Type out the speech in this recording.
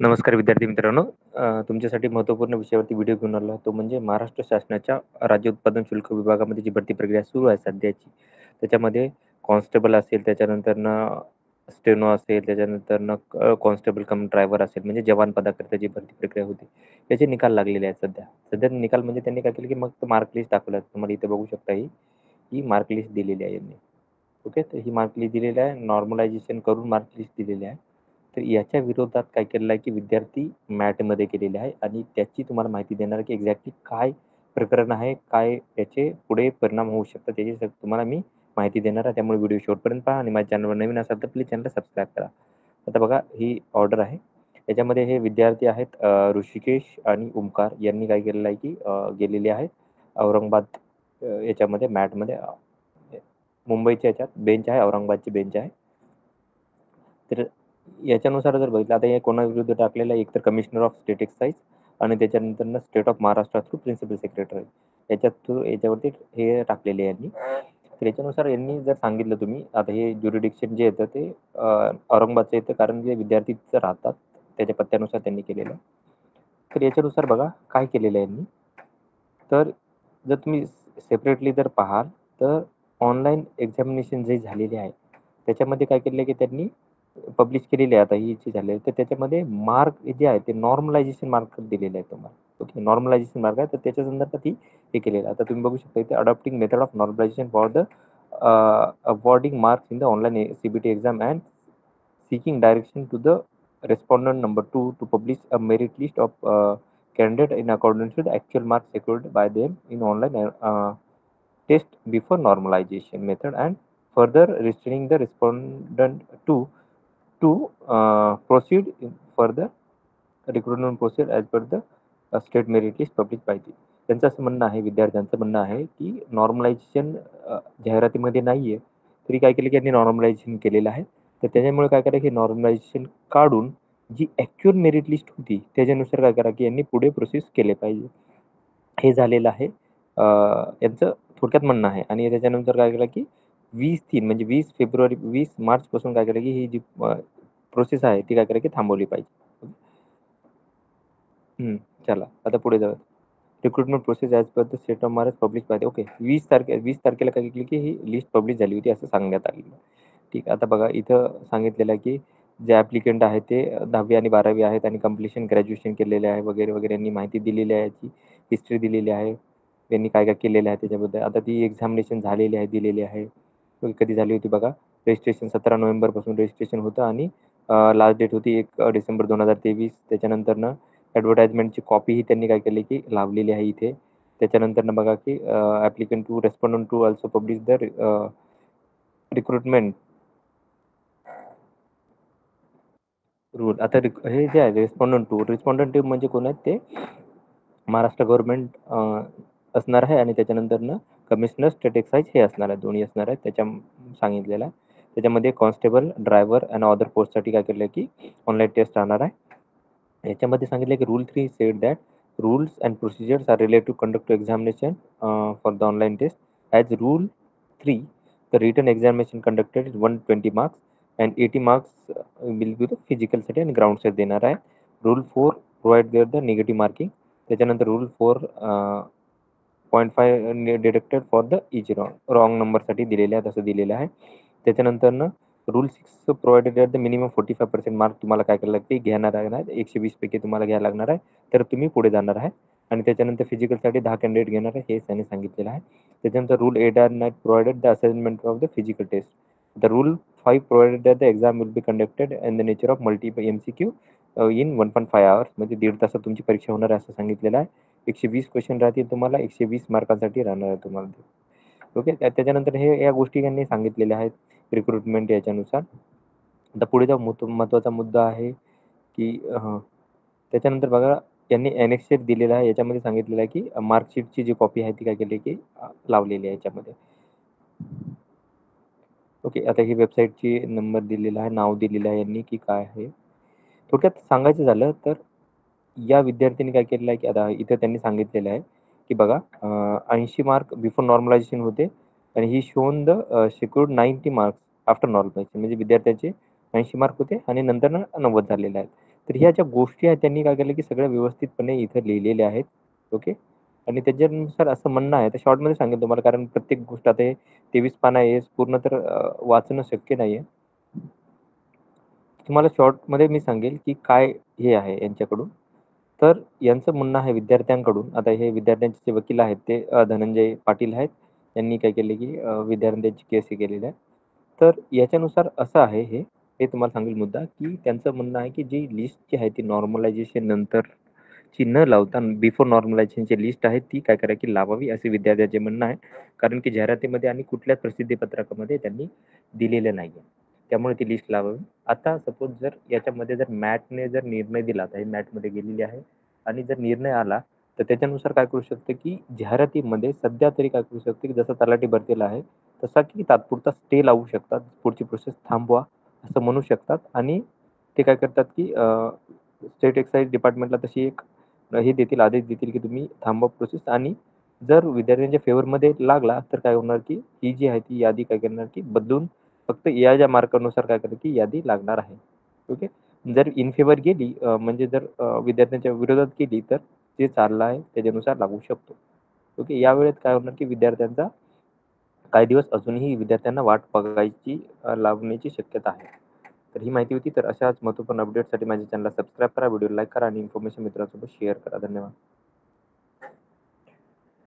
नमस्कार विद्यार्थी मित्रांनो. तुमच्यासाठी महत्त्वपूर्ण विषयावरती व्हिडिओ घेऊन आलो. तो म्हणजे महाराष्ट्र शासनाच्या राज्य उत्पादन शुल्क विभागामध्ये जी भरती प्रक्रिया सुरू आहे सध्याची. त्याच्यामध्ये कॉन्स्टेबल असेल, त्याच्यानंतरनं स्टेनो असेल, त्याच्यानंतरनं कॉन्स्टेबल कम ड्रायव्हर असेल, म्हणजे जवान पदाकरता जी भरती प्रक्रिया होती, त्याचे निकाल लागलेले आहेत सध्या. सध्या निकाल म्हणजे त्यांनी काय केलं, की मग मार्क लिस्ट दाखवलं. तुम्हाला इथे बघू शकता ही मार्क लिस्ट दिलेली आहे यांनी. ओके. तर ही मार्क लिस्ट दिलेली आहे. नॉर्मलायझेशन करून मार्क लिस्ट दिलेली आहे. तर याच्या विरोधात काय केलेलं आहे, की विद्यार्थी मॅटमध्ये केलेले आहे आणि त्याची तुम्हाला माहिती देणार आहे, की एक्झॅक्टली काय प्रकरण आहे, काय त्याचे पुढे परिणाम होऊ शकतात, याची तुम्हाला मी माहिती देणार आहे. त्यामुळे व्हिडिओ शेवटपर्यंत पहा आणि माझ्या चॅनलवर नवीन असाल तर प्लीज चॅनलला सबस्क्राईब करा. आता बघा ही ऑर्डर आहे. याच्यामध्ये हे विद्यार्थी आहेत ऋषिकेश आणि ओमकार यांनी काय केलेलं आहे, की गेलेले आहेत औरंगाबाद याच्यामध्ये मॅटमध्ये मुंबईच्या याच्यात बेंच आहे, औरंगाबादची बेंच आहे. तर याच्यानुसार जर बघितलं आता हे कोणाविरुद्ध टाकलेलं आहे, एक तर कमिशनर ऑफ स्टेट एक्साईज आणि त्याच्यानंतर state of Maharashtra through principal secretary याच्यात थ्रू याच्यावरती हे टाकलेले आहे यांनी. तर याच्यानुसार यांनी जर सांगितलं तुम्ही आता हे ज्युरिडिक्शन जे येतं ते औरंगाबादचं येतं कारण जे विद्यार्थी तिथं राहतात त्याच्या पत्त्यानुसार त्यांनी केलेलं आहे. तर याच्यानुसार बघा काय केलेलं आहे यांनी. तर जर तुम्ही सेपरेटली जर पाहाल तर ऑनलाईन एक्झामिनेशन जे झालेले आहे त्याच्यामध्ये काय केलेलं आहे, की त्यांनी पब्लिश केलेली आहे आता ही जी झाली आहे, तर त्याच्यामध्ये मार्क जे आहे ते नॉर्मलायझेशन मार्क दिलेले आहेत तुम्हाला. ओके. नॉर्मलायझेशन मार्क आहे तर त्याच्या संदर्भात ही हे केलेलं आहे. आता तुम्ही बघू शकता इथे adopting method of normalisation for the awarding marks in the online CBT exam and seeking direction to the respondent number 2 to publish a merit list of candidate in accordance with the actual marks secured by them in online test before normalization method and further restraining the respondent to proceed in further recruitment process as per the state merit list published by the त्यांचं असं म्हणणं आहे विद्यार्थ्यांचं म्हणणं आहे की normalisation जाहिरातीमध्ये नाहीये तरी काय केलं की यांनी नॉर्मलायझेशन केलेलं आहे तर त्याच्यामुळे काय करा की नॉर्मलायझेशन काढून जी ॲक्चुअल मेरिट लिस्ट होती त्याच्यानुसार काय करा की यांनी पुढे प्रोसेस केले पाहिजे हे झालेलं आहे यांचं थोडक्यात म्हणणं आहे आणि त्याच्यानंतर काय केलं की 20/3 म्हणजे 20 फेब्रुवारी 20 मार्चपासून काय केलं की ही जी प्रोसेस आहे ती काय करा की थांबवली पाहिजे. हं, चला आता पुढे जाऊया. Recruitment process as per the state of Maharashtra publish पाहिजे. ओके. 20 तारखेला काय केली की ही लिस्ट पब्लिश झाली होती असं सांगण्यात आलेलं आहे. ठीक आहे. आता बघा इथं सांगितलेलं आहे की जे ॲप्लिकंट आहेत ते 10वी आणि 12वी आहेत आणि कंप्लीशन ग्रॅज्युएशन केलेले आहे वगैरे, वगैरे यांनी माहिती दिलेली आहे याची, हिस्ट्री दिलेली आहे. त्यांनी काय-काय केलेलं आहे त्याच्याबद्दल. आता ती एक्झामिनेशन झालेली आहे, दिलेली आहे. कधी झाली होती बघा. रजिस्ट्रेशन 17 नोव्हेंबरपासून रजिस्ट्रेशन होतं आणि लास्ट डेट होती 1 डिसेंबर 2023. त्याच्यानंतरनं ॲडव्हर्टाइजमेंटची कॉपीही त्यांनी काय केली की लावलेली आहे इथे. त्याच्यानंतरनं बघा की applicant to respondent to also publish the recruitment rule. आता हे जे आहे रिस्पॉन्डंट टू म्हणजे कोण आहेत ते महाराष्ट्र गव्हर्नमेंट असणार आहे आणि त्याच्यानंतरनं कमिशनर स्टेट एक्साईज हे असणार आहे. दोन्ही असणार आहेत. सांगितलेलं आहे. त्याच्यामध्ये कॉन्स्टेबल, ड्रायव्हर आणि अदर पोस्टसाठी काय केलं की ऑनलाईन टेस्ट राहणार आहे. याच्यामध्ये सांगितलं की rule 3 sed that rules and procedures are related to conduct examination for the online test. As rule 3, the written examination conducted is 120 marks and 80 marks will be the physical set and ground set देणार आहे. Rule 4 provide there the negative marking. त्याच्यानंतर rule 4 0.5 deducted for the each wrong नंबरसाठी दिलेले आहे तसं दिलेलं आहे. त्याच्यानंतरनं rule 6 provided that the minimum 45% mark तुम्हाला काय करायला लागते घेणार आहे 120 पैकी तुम्हाला घ्यायला लागणार आहे तर तुम्ही पुढे जाणार आहे आणि त्याच्यानंतर फिजिकलसाठी 10 कॅन्डिडेट घेणार आहे हे त्यांनी सांगितलेलं आहे. त्याच्यानंतर rule 8 are not provided the assessment of the physical test. The rule 5 provided that the exam will be conducted in the nature of multiple MCQ in 1.5 hours म्हणजे 1.5 तासात तुमची परीक्षा होणार आहे असं सांगितलेलं आहे. 120 क्वेश्चन राहतील तुम्हाला 120 मार्कांसाठी राहणार आहे तुम्हाला ते. ओके. त्याच्यानंतर हे या गोष्टी यांनी सांगितलेल्या आहेत रिक्रुटमेंट याच्यानुसार. आता पुढे जो महत्त्वाचा मुद्दा आहे की त्याच्यानंतर बघा यांनी एनेक्सर दिलेला आहे याच्यामध्ये सांगितलेलं आहे की मार्कशीटची जी कॉपी आहे ती काय केली की लावलेली आहे याच्यामध्ये. ओके. आता ही वेबसाईटची नंबर दिलेला आहे, नाव दिलेलं आहे यांनी की काय आहे. थोडक्यात सांगायचं झालं तर या विद्यार्थ्यांनी काय केलेलं आहे की आता इथे त्यांनी सांगितलेलं आहे की बघा 80 मार्क बिफोर नॉर्मलायझेशन होते आणि he shown the secured 90 marks after normalisation म्हणजे विद्यार्थ्याचे 80 मार्क होते आणि नंतर 90 झालेले आहेत. तर ह्या ज्या गोष्टी आहेत त्यांनी काय केलं, की सगळ्या व्यवस्थितपणे इथं लिहिलेल्या आहेत. ओके. आणि त्याच्यानुसार असं म्हणणं आहे, तर शॉर्टमध्ये सांगेन तुम्हाला कारण प्रत्येक गोष्ट आता हे 23 पान आहे, हे पूर्ण तर वाचणं शक्य नाहीये. तुम्हाला शॉर्टमध्ये मी सांगेल, की काय हे आहे यांच्याकडून. तर यांचं म्हणणं आहे विद्यार्थ्यांकडून, आता हे विद्यार्थ्यांचे जे वकील आहेत ते धनंजय पाटील आहेत. त्यांनी काय केले, की विद्यार्थ्यांची केस हे केलेली आहे. तर याच्यानुसार असं आहे हे तुम्हाला सांगेल मुद्दा, की त्यांचं म्हणणं आहे, की जी लिस्ट जी आहे ती नॉर्मलायझेशन नंतरची न लावता बिफोर नॉर्मलायझेशनची लिस्ट आहे ती काय करायची लावावी असे विद्यार्थ्यांचे म्हणणं आहे. कारण की जाहिरातीमध्ये आणि कुठल्याच प्रसिद्धी पत्रकामध्ये त्यांनी दिलेलं नाहीये. त्यामुळे ती लिस्ट लावावी. आता सपोज जर याच्यामध्ये जर मॅटने जर निर्णय दिला, आता हे मॅटमध्ये गेलेली आहे आणि जर निर्णय आला, तर त्याच्यानुसार काय करू शकते, की जाहिरातीमध्ये सध्या तरी काय करू शकते, की जसं तलाठी भरतीला आहे, तसा की तात्पुरता स्टे लावू शकतात. पुढची प्रोसेस थांबवा असं म्हणू शकतात आणि ते काय करतात, की स्टेट एक्साईज डिपार्टमेंटला तशी एक हे देतील, आदेश देतील, की तुम्ही थांबवा प्रोसेस आणि जर विद्यार्थ्यांच्या फेवरमध्ये लागला, तर काय होणार, की ही जी आहे ती यादी काय करणार, की बदलून फक्त या मार्कानुसार काय करेल, की यादी लागणार आहे. ओके. जर इन फेवर गेली म्हणजे जर विद्यार्थ्यांच्या विरोधात गेली, तर जे चाललं आहे त्याच्यानुसार लागू शकतो. ओके. यावेळेत काय होणार, की विद्यार्थ्यांचा काही दिवस अजूनही विद्यार्थ्यांना वाट बघायची लागण्याची शक्यता आहे. तर ही माहिती होती. तर अशाच महत्त्वपूर्ण अपडेटसाठी माझ्या चॅनलला सबस्क्राईब करा, व्हिडिओ लाईक करा आणि इन्फॉर्मेशन मित्रांसोबत शेअर करा. धन्यवाद.